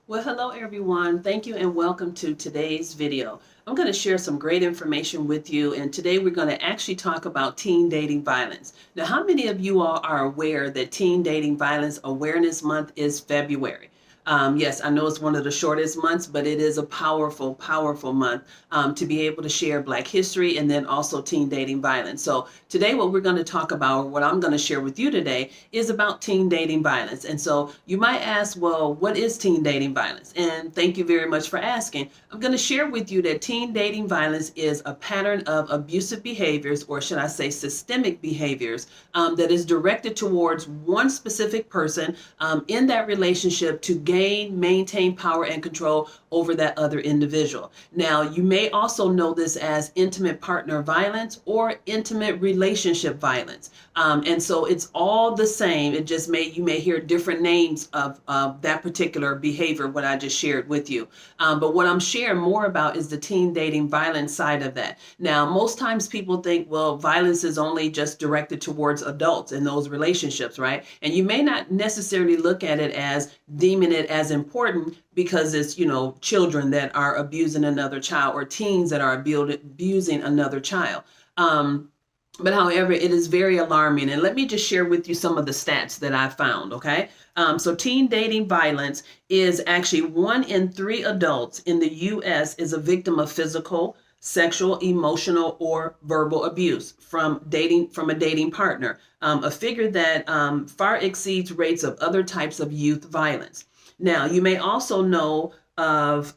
Well, hello everyone. Thank you and welcome to today's video. I'm going to share some great information with you, and today we're going to actually talk about teen dating violence. Now, how many of you all are aware that Teen Dating Violence Awareness Month is February? Yes, I know it's one of the shortest months, but it is a powerful, powerful month to be able to share Black history and then also teen dating violence. So today what we're going to talk about, or what I'm going to share with you today, is about teen dating violence. And so you might ask, well, what is teen dating violence? And thank you very much for asking. I'm going to share with you that teen dating violence is a pattern of abusive behaviors, or should I say systemic behaviors, that is directed towards one specific person in that relationship to gain, maintain power and control over that other individual. Now, you may also know this as intimate partner violence or intimate relationship violence. And so it's all the same. It just you may hear different names of that particular behavior, what I just shared with you. But what I'm sharing more about is the teen dating violence side of that. Now, most times people think, well, violence is only just directed towards adults in those relationships, right? And you may not necessarily look at it as deeming it as important because it's, children that are abusing another child or teens that are abusing another child. But however, it is very alarming. And let me just share with you some of the stats that I found, okay? So teen dating violence is actually 1 in 3 adults in the U.S. is a victim of physical, sexual, emotional, or verbal abuse from a dating partner, a figure that far exceeds rates of other types of youth violence. Now, you may also know of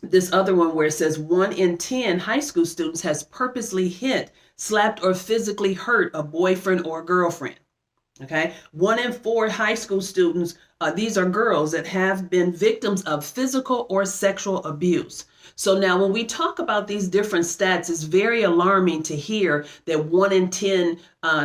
this other one where it says 1 in 10 high school students has purposely hit, slapped, or physically hurt a boyfriend or girlfriend. Okay, 1 in 4 high school students, these are girls that have been victims of physical or sexual abuse. So now when we talk about these different stats, it's very alarming to hear that 1 in 10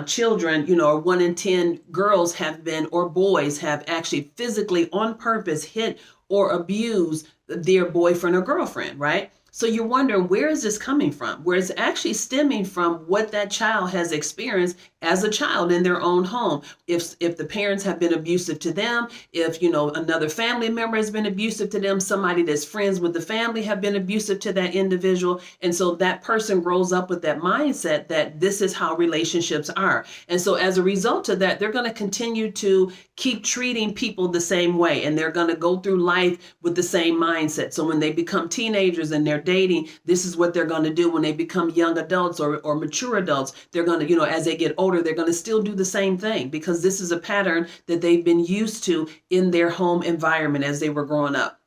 children, or 1 in 10 girls have been, or boys have actually physically on purpose hit or abused their boyfriend or girlfriend, right? So you're wondering, where is this coming from? Where it's actually stemming from what that child has experienced as a child in their own home. If the parents have been abusive to them, if, another family member has been abusive to them, somebody that's friends with the family have been abusive to that individual. And so that person grows up with that mindset that this is how relationships are. And so as a result of that, they're going to continue to keep treating people the same way. And they're going to go through life with the same mindset. So when they become teenagers and they're dating, this is what they're going to do. When they become young adults or mature adults, they're going to, as they get older, they're going to still do the same thing because this is a pattern that they've been used to in their home environment as they were growing up.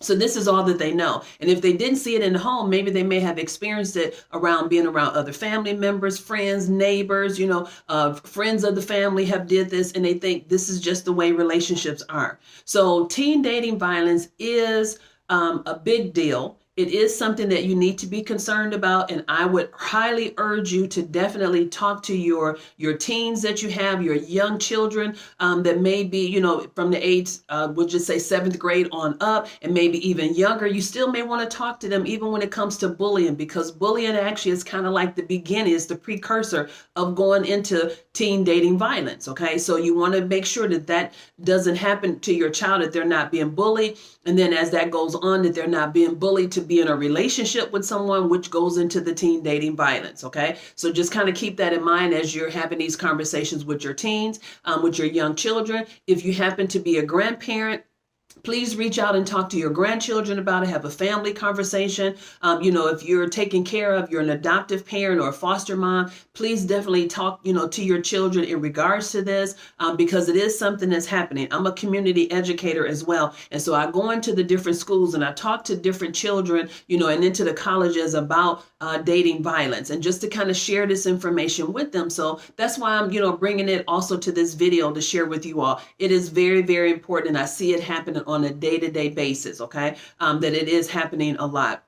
So this is all that they know. And if they didn't see it in the home, maybe they may have experienced it around being around other family members, friends, neighbors, friends of the family have did this, and they think this is just the way relationships are. So teen dating violence is a big deal. It is something that you need to be concerned about, and I would highly urge you to definitely talk to your teens that you have, your young children that may be, from the age, we'll just say 7th grade on up, and maybe even younger. You still may want to talk to them even when it comes to bullying, because bullying actually is kind of like the beginning, is the precursor of going into teen dating violence, okay? So you want to make sure that that doesn't happen to your child, that they're not being bullied, and then as that goes on, that they're not being bullied to be in a relationship with someone, which goes into the teen dating violence, okay? So just kind of keep that in mind as you're having these conversations with your teens, with your young children. If you happen to be a grandparent, please reach out and talk to your grandchildren about it. Have a family conversation. If you're taking care of, you're an adoptive parent or a foster mom, please definitely talk, to your children in regards to this, because it is something that's happening. I'm a community educator as well. And so I go into the different schools and I talk to different children, and into the colleges about dating violence, and just to kind of share this information with them. So that's why I'm, bringing it also to this video to share with you all. It is very, very important. And I see it happening on a day-to-day basis, okay? That it is happening a lot.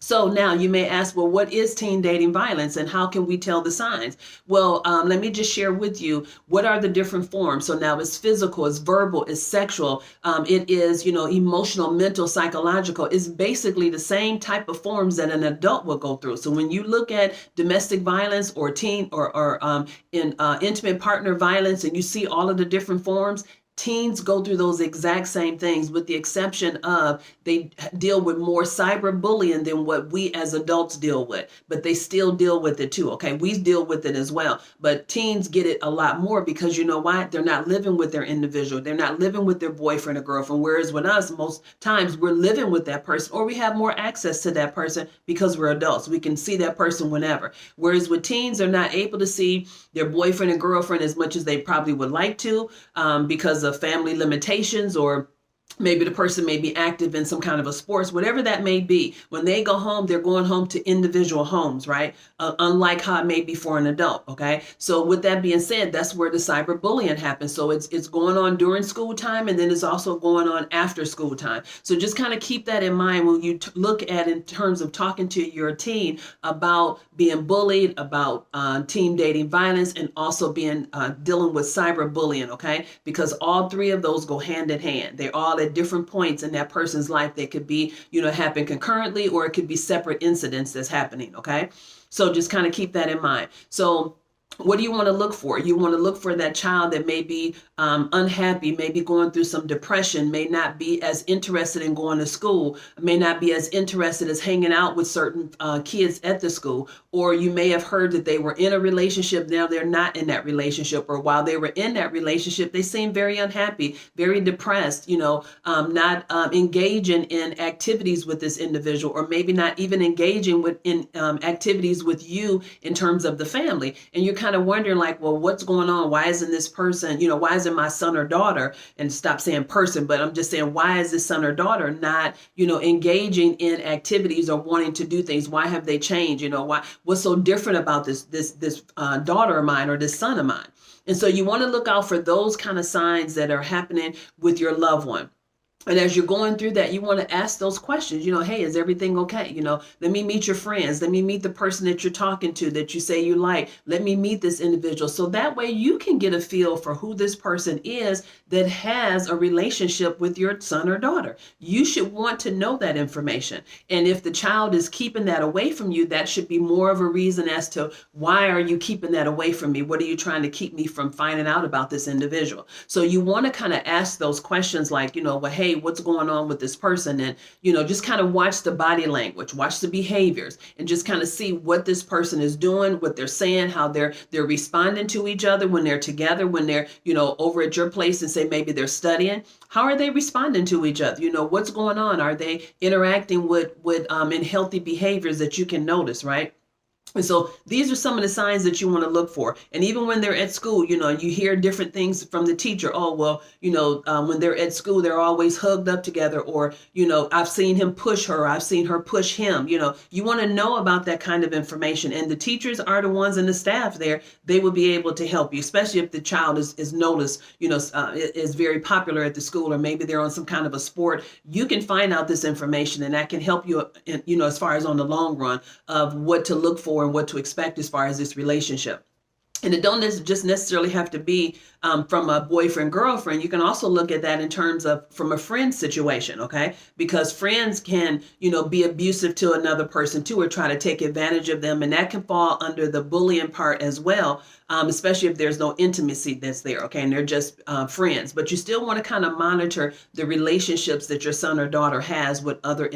So now you may ask, well, what is teen dating violence and how can we tell the signs? Well, let me just share with you what are the different forms. So now it's physical, it's verbal, it's sexual, it is, emotional, mental, psychological. It's basically the same type of forms that an adult will go through. So when you look at domestic violence or teen or intimate partner violence, and you see all of the different forms, Teens go through those exact same things, with the exception of they deal with more cyberbullying than what we as adults deal with, but they still deal with it too. Okay, we deal with it as well, but teens get it a lot more because you know why? They're not living with their individual, they're not living with their boyfriend or girlfriend. Whereas with us, most times we're living with that person, or we have more access to that person because we're adults. We can see that person whenever. Whereas with teens, they're not able to see their boyfriend and girlfriend as much as they probably would like to, because of family limitations, or maybe the person may be active in some kind of a sports, whatever that may be. When they go home, they're going home to individual homes, right? Unlike how it may be for an adult, okay? So with that being said, that's where the cyberbullying happens. So it's going on during school time, and then it's also going on after school time. So just kind of keep that in mind when you look at in terms of talking to your teen about being bullied, about teen dating violence, and also being dealing with cyberbullying, okay? Because all three of those go hand in hand. They're all at different points in that person's life. They could be, happen concurrently, or it could be separate incidents that's happening, okay? So just kind of keep that in mind. So what do you want to look for? You want to look for that child that may be unhappy, may be going through some depression, may not be as interested in going to school, may not be as interested as hanging out with certain kids at the school. Or you may have heard that they were in a relationship, now they're not in that relationship. Or while they were in that relationship, they seem very unhappy, very depressed, not engaging in activities with this individual, or maybe not even engaging in activities with you in terms of the family. And you're kind of wondering like, well, what's going on? Why isn't this person, why isn't my son or daughter, and stop saying person, but I'm just saying, why is this son or daughter not, engaging in activities or wanting to do things? Why have they changed? What's so different about this daughter of mine or this son of mine? And so you want to look out for those kind of signs that are happening with your loved one. And as you're going through that, you want to ask those questions, hey, is everything okay? Let me meet your friends. Let me meet the person that you're talking to that you say you like. Let me meet this individual. So that way you can get a feel for who this person is that has a relationship with your son or daughter. You should want to know that information. And if the child is keeping that away from you, that should be more of a reason as to why are you keeping that away from me? What are you trying to keep me from finding out about this individual? So you want to kind of ask those questions like, well, hey, what's going on with this person? And, just kind of watch the body language, watch the behaviors, and just kind of see what this person is doing, what they're saying, how they're responding to each other when they're together, when they're, over at your place and say maybe they're studying. How are they responding to each other? What's going on? Are they interacting with in healthy behaviors that you can notice, right? And so these are some of the signs that you want to look for. And even when they're at school, you hear different things from the teacher. Oh, well, when they're at school, they're always hugged up together. Or, I've seen him push her. I've seen her push him. You want to know about that kind of information. And the teachers are the ones and the staff there. They will be able to help you, especially if the child is noticed, is very popular at the school, or maybe they're on some kind of a sport. You can find out this information, and that can help you, as far as on the long run of what to look for and what to expect as far as this relationship. And it don't just necessarily have to be from a boyfriend, girlfriend. You can also look at that in terms of from a friend situation, okay? Because friends can, be abusive to another person too, or try to take advantage of them. And that can fall under the bullying part as well, especially if there's no intimacy that's there, okay? And they're just friends. But you still want to kind of monitor the relationships that your son or daughter has with other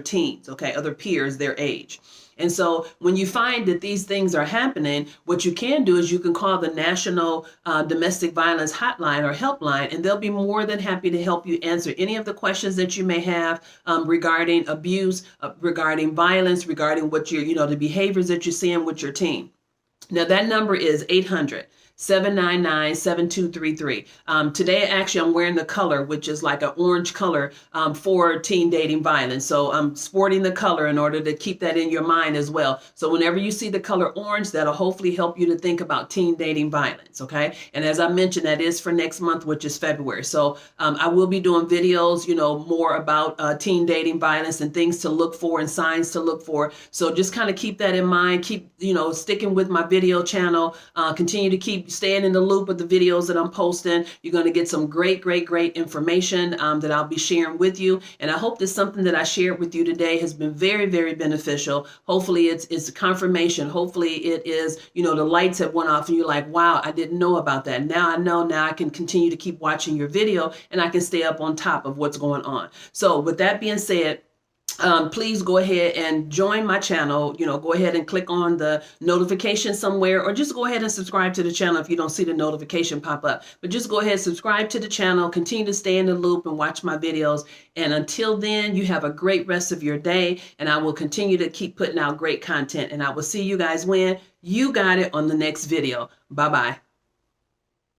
teens, okay? Other peers their age. And so when you find that these things are happening, what you can do is you can call the National Domestic Violence Hotline or Helpline, and they'll be more than happy to help you answer any of the questions that you may have regarding abuse, regarding violence, regarding what the behaviors that you're seeing with your teen. Now that number is 800-799-7233. Today, actually, I'm wearing the color, which is like an orange color for teen dating violence. So I'm sporting the color in order to keep that in your mind as well. So whenever you see the color orange, that'll hopefully help you to think about teen dating violence, okay? And as I mentioned, that is for next month, which is February. So I will be doing videos, more about teen dating violence and things to look for and signs to look for. So just kind of keep that in mind. Keep, sticking with my video channel. Continue to keep staying in the loop of the videos that I'm posting. You're going to get some great information that I'll be sharing with you. And I hope that something that I shared with you today has been very beneficial. Hopefully it's confirmation. Hopefully it is, the lights have went off and you're like, wow, I didn't know about that. Now I know. Now I can continue to keep watching your video and I can stay up on top of what's going on. So with that being said, please go ahead and join my channel. Go ahead and click on the notification somewhere, or just go ahead and subscribe to the channel if you don't see the notification pop up. But just go ahead, subscribe to the channel, continue to stay in the loop and watch my videos. And until then, you have a great rest of your day, and I will continue to keep putting out great content. And I will see you guys when you got it on the next video. Bye-bye.